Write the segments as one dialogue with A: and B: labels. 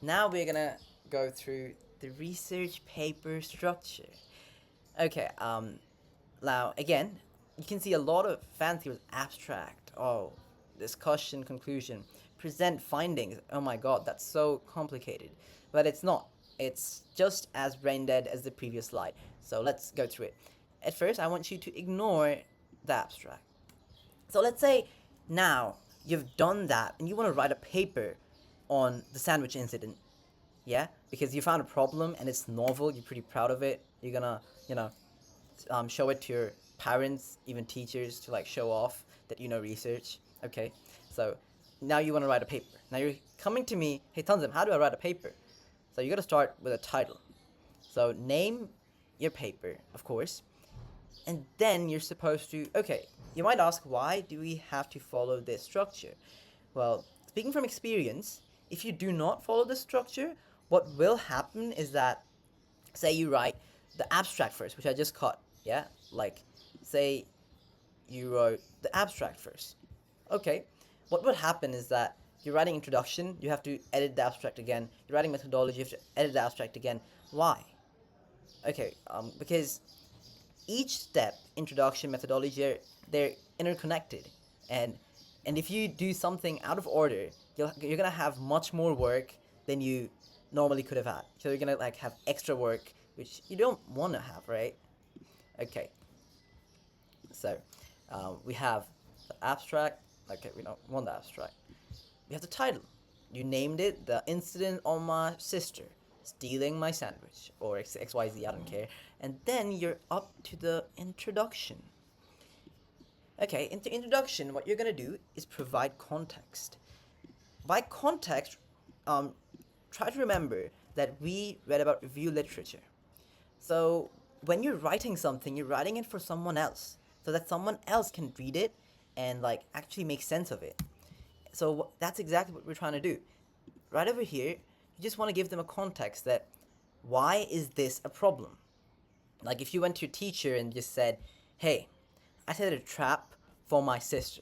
A: Now we're gonna go through the research paper structure. Okay, now again, you can see a lot of fancy with abstract. Oh, discussion, conclusion, present findings. Oh my god, that's so complicated. But it's not. It's just as brain dead as the previous slide. So let's go through it. At first, I want you to ignore the abstract. So let's say now you've done that and you want to write a paper on the sandwich incident. Yeah, because you found a problem and it's novel. You're pretty proud of it. You're gonna, you know, show it to your parents, even teachers, to like show off that you know research. Okay, so now you want to write a paper. Now you're coming to me, hey Tanzim, how do I write a paper? So you got to start with a title. So name your paper, of course, and then you're supposed to. Okay, you might ask, why do we have to follow this structure? Well, speaking from experience, if you do not follow the structure, what will happen is that, say you write the abstract first, which I just caught, yeah? Like, say you wrote the abstract first. Okay, what would happen is that you're writing introduction, you have to edit the abstract again. You're writing methodology, you have to edit the abstract again. Why? Okay, because each step, introduction, methodology, they're interconnected, and if you do something out of order, you're gonna have much more work than you normally could have had. So you're gonna like have extra work, which you don't want to have, right? Okay, so we have the abstract. Okay, we don't want the abstract. We have the title. You named it the incident on my sister stealing my sandwich, or XYZ, I don't care. And then you're up to the introduction. Okay, in the introduction, what you're gonna do is provide context. By context, um, try to remember that we read about review literature. So when you're writing something, you're writing it for someone else, so that someone else can read it and like actually make sense of it. So that's exactly what we're trying to do. Right over here, you just want to give them a context that, why is this a problem? Like if you went to your teacher and just said, "Hey, I set a trap for my sister."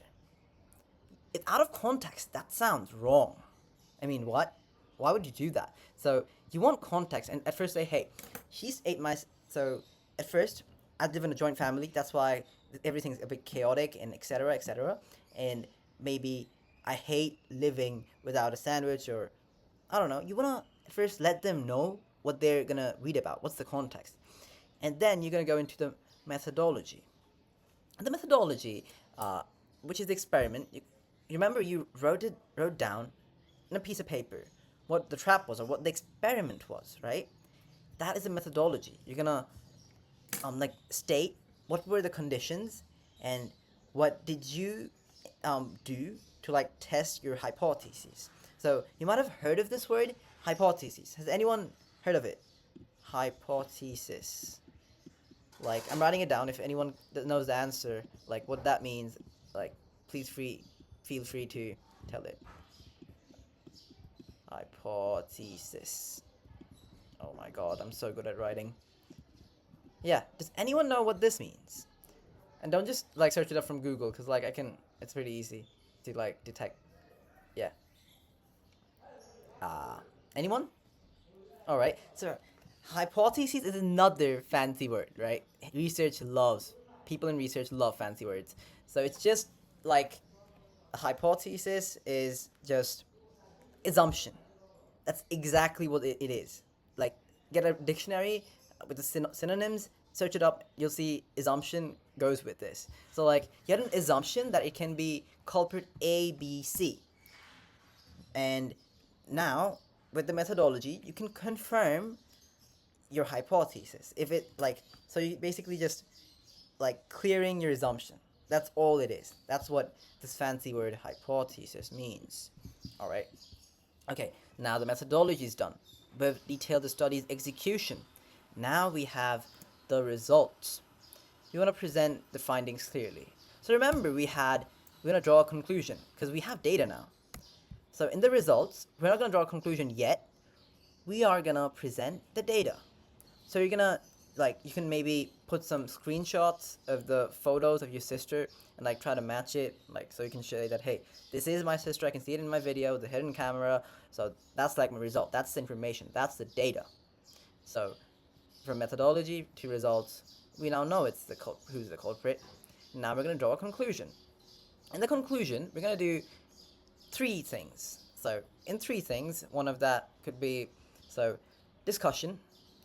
A: It, out of context, that sounds wrong. I mean, what? Why would you do that? So you want context, and at first say, "Hey, she's ate my." So at first, I live in a joint family. That's why everything's a bit chaotic and etc. etc. And maybe I hate living without a sandwich, or I don't know. You wanna at first let them know what they're gonna read about. What's the context, and then you're gonna go into the methodology. The methodology, which is the experiment. You remember you wrote down in a piece of paper what the trap was or what the experiment was, right? That is the methodology. You're gonna like state what were the conditions and what did you do to like test your hypotheses. So you might have heard of this word, hypothesis. Has anyone heard of it? Hypothesis. Like I'm writing it down. If anyone that knows the answer, like what that means, like please feel free to tell it. Hypothesis. Oh my god, I'm so good at writing. Yeah, does anyone know what this means? And don't just like search it up from Google, because like I can. It's pretty easy to like detect. Yeah. Uh, anyone? All right. So, hypothesis is another fancy word, right? Research loves people in research love fancy words. So it's just like a hypothesis is just assumption. That's exactly what it is. Like get a dictionary with the synonyms, search it up. You'll see assumption goes with this. So like you had an assumption that it can be culprit A, B, C, and now with the methodology you can confirm your hypothesis. If it like so you basically just like clearing your assumption. That's all it is. That's what this fancy word hypothesis means. All right. Okay, now the methodology is done. We've detailed the study's execution. Now we have the results. We want to present the findings clearly. So remember, we're going to draw a conclusion because we have data now. So in the results, we're not going to draw a conclusion yet. We are going to present the data. So you're going to like you can maybe put some screenshots of the photos of your sister and like try to match it, like so you can show that, hey, this is my sister, I can see it in my video, the hidden camera. So that's like my result, that's the information, that's the data. So from methodology to results, we now know it's who's the culprit. Now we're going to draw a conclusion. In the conclusion, we're going to do three things. So in three things, one of that could be, so discussion.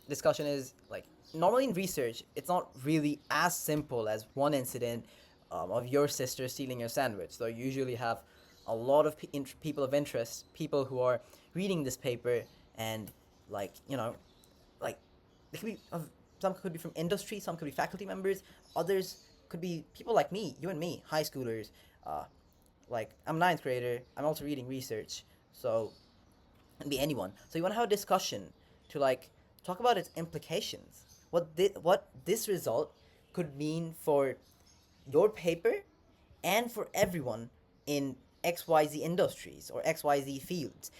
A: Discussion is like, normally in research, it's not really as simple as one incident of your sister stealing your sandwich. So you usually have a lot of people of interest, people who are reading this paper, and like, like it could be of, some could be from industry, some could be faculty members, others could be people like me, you and me, high schoolers. Like I'm ninth grader, I'm also reading research, so it can be anyone. So you want to have a discussion to like talk about its implications, what this result could mean for your paper and for everyone in XYZ industries or XYZ fields.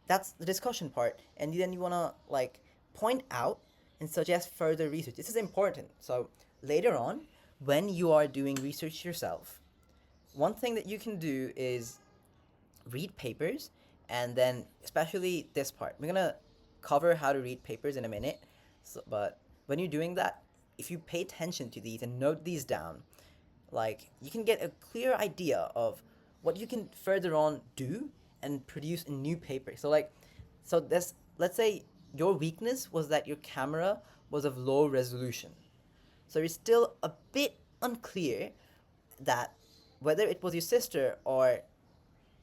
A: That's the discussion part, and then you want to like point out and suggest further research. This is important. So later on, when you are doing research yourself, one thing that you can do is read papers, and then especially this part, we're gonna cover how to read papers in a minute. So, but when you're doing that, if you pay attention to these and note these down, like you can get a clear idea of what you can further on do and produce a new paper. So like, so this, let's say your weakness was that your camera was of low resolution. So you're still a bit unclear that whether it was your sister or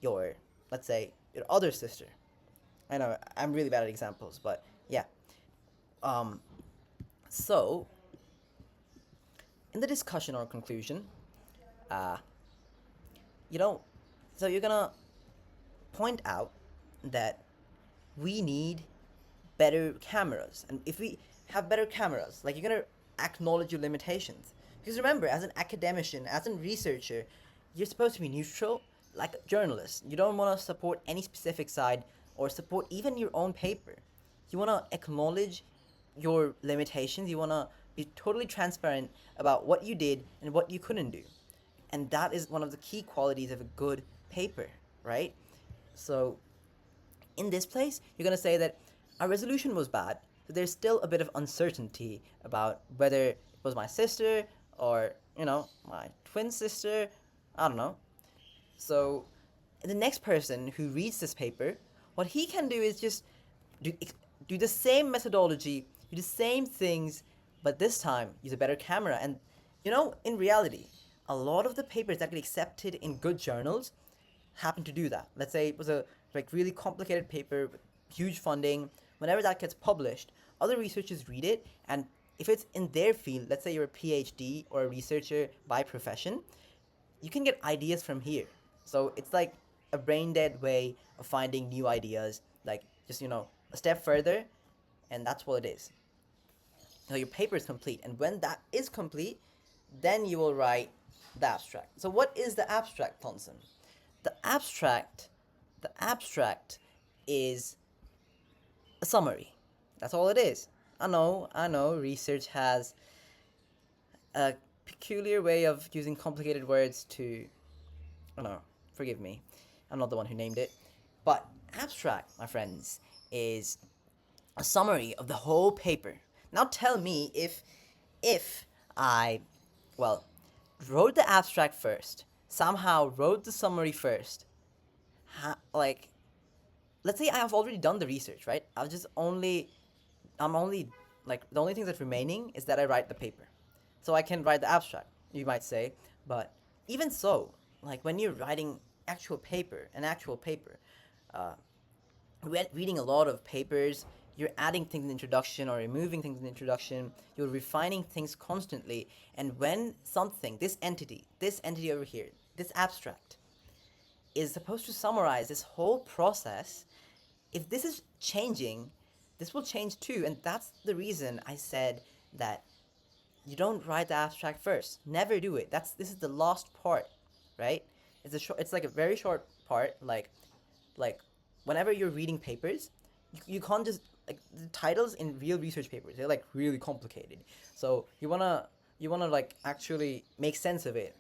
A: your, let's say, your other sister. I know I'm really bad at examples, but yeah. Um, so in the discussion or conclusion, uh, you know, so you're gonna point out that we need better cameras, and if we have better cameras, like you're gonna acknowledge your limitations. Because remember, as an academician, as a researcher, you're supposed to be neutral, like a journalist. You don't want to support any specific side or support even your own paper. You want to acknowledge your limitations. You want to be totally transparent about what you did and what you couldn't do. And that is one of the key qualities of a good paper, right? So in this place, you're going to say that our resolution was bad, so there's still a bit of uncertainty about whether it was my sister or, my twin sister. I don't know. So the next person who reads this paper, what he can do is just do, do the same methodology, do the same things, but this time use a better camera. And, in reality, a lot of the papers that get accepted in good journals happen to do that. Let's say it was a really complicated paper with huge funding. Whenever that gets published, other researchers read it, and if it's in their field, let's say you're a PhD or a researcher by profession, you can get ideas from here. So it's like a brain dead way of finding new ideas, like just a step further, and that's what it is. So your paper is complete, and when that is complete, then you will write the abstract. So what is the abstract, Thompson? The abstract, the abstract is a summary. That's all it is. I know, research has a peculiar way of using complicated words to, I don't know, forgive me. I'm not the one who named it. But abstract, my friends, is a summary of the whole paper. Now tell me if I, well, wrote the abstract first, somehow wrote the summary first, like, let's say I have already done the research, right? I'm only, like, the only thing that's remaining is that I write the paper. So I can write the abstract, you might say, but even so, like, when you're writing an actual paper, uh, reading a lot of papers, you're adding things in the introduction or removing things in the introduction, you're refining things constantly, and when something, this entity over here, this abstract, is supposed to summarize this whole process, if this is changing, this will change too, and that's the reason I said that you don't write the abstract first. Never do it. This is the last part, right? It's like a very short part, like whenever you're reading papers, You can't just like the titles in real research papers. They're like really complicated. So you wanna like actually make sense of it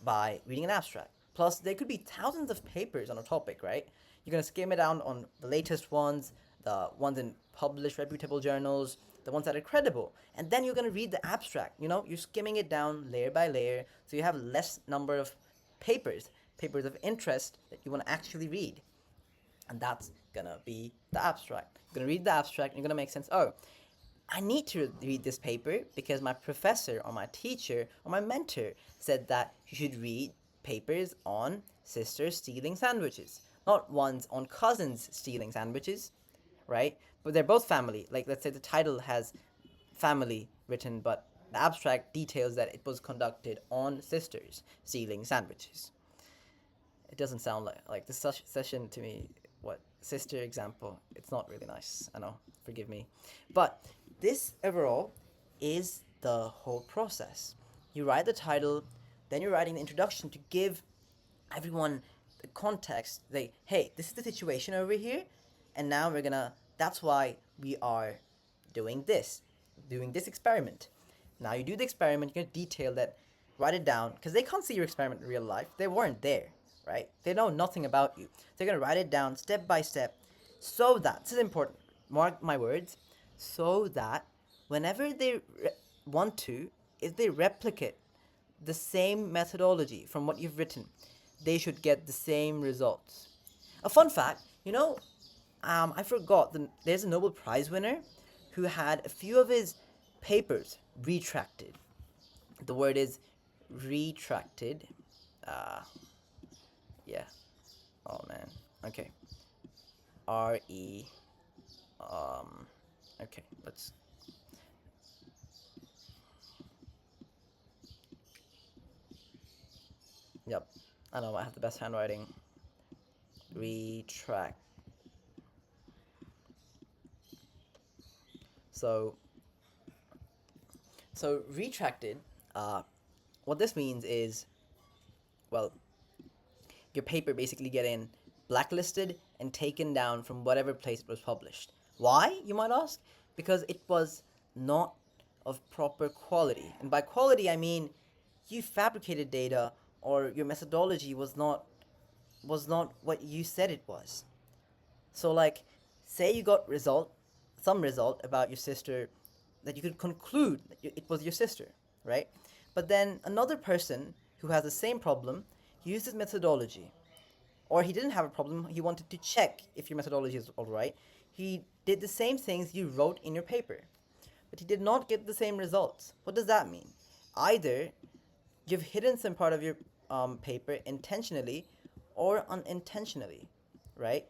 A: by reading an abstract. Plus, there could be thousands of papers on a topic, right? You're gonna skim it down on the latest ones, the ones in published reputable journals, the ones that are credible, and then you're gonna read the abstract. You're skimming it down layer by layer, so you have less number of papers of interest that you want to actually read, and that's gonna be the abstract. You're gonna read the abstract, and you're gonna make sense. Oh, I need to read this paper because my professor or my teacher or my mentor said that you should read papers on sisters stealing sandwiches, not ones on cousins stealing sandwiches, right? But they're both family. Like, let's say the title has family written, but the abstract details that it was conducted on sisters stealing sandwiches. It doesn't sound like this session to me. What sister example? It's not really nice. I know. Forgive me, but this overall is the whole process. You write the title, then you're writing the introduction to give everyone the context. They, hey, this is the situation over here, and now we're gonna. That's why we are doing this experiment. Now you do the experiment. You're gonna detail that, write it down, because they can't see your experiment in real life. They weren't there, right? They know nothing about you. They're gonna write it down step by step, so that this is important. Mark my words, so that whenever they want to, if they replicate the same methodology from what you've written, they should get the same results. A fun fact, I forgot, there's a Nobel Prize winner who had a few of his papers retracted. The word is retracted. Yeah. Oh man. Okay. R-E. Okay, let's. Yep. I know I have the best handwriting. Retract. So retracted. What this means is, well, your paper basically getting blacklisted and taken down from whatever place it was published. Why, you might ask? Because it was not of proper quality. And by quality, I mean you fabricated data, or your methodology was not what you said it was. So like, say you got some result about your sister that you could conclude that it was your sister, right? But then another person who has the same problem used this methodology, or he didn't have a problem, he wanted to check if your methodology is all right. He did the same things you wrote in your paper, but he did not get the same results. What does that mean? Either you've hidden some part of your paper intentionally or unintentionally, right?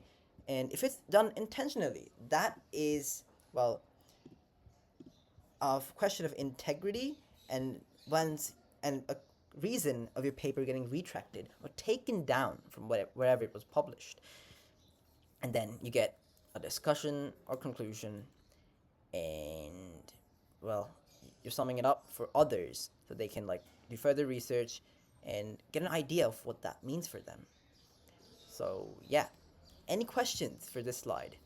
A: And if it's done intentionally, that is, well, a question of integrity, and once and a reason of your paper getting retracted or taken down from wherever it was published. And then you get a discussion or conclusion, and, well, you're summing it up for others so they can like do further research and get an idea of what that means for them. So yeah, any questions for this slide?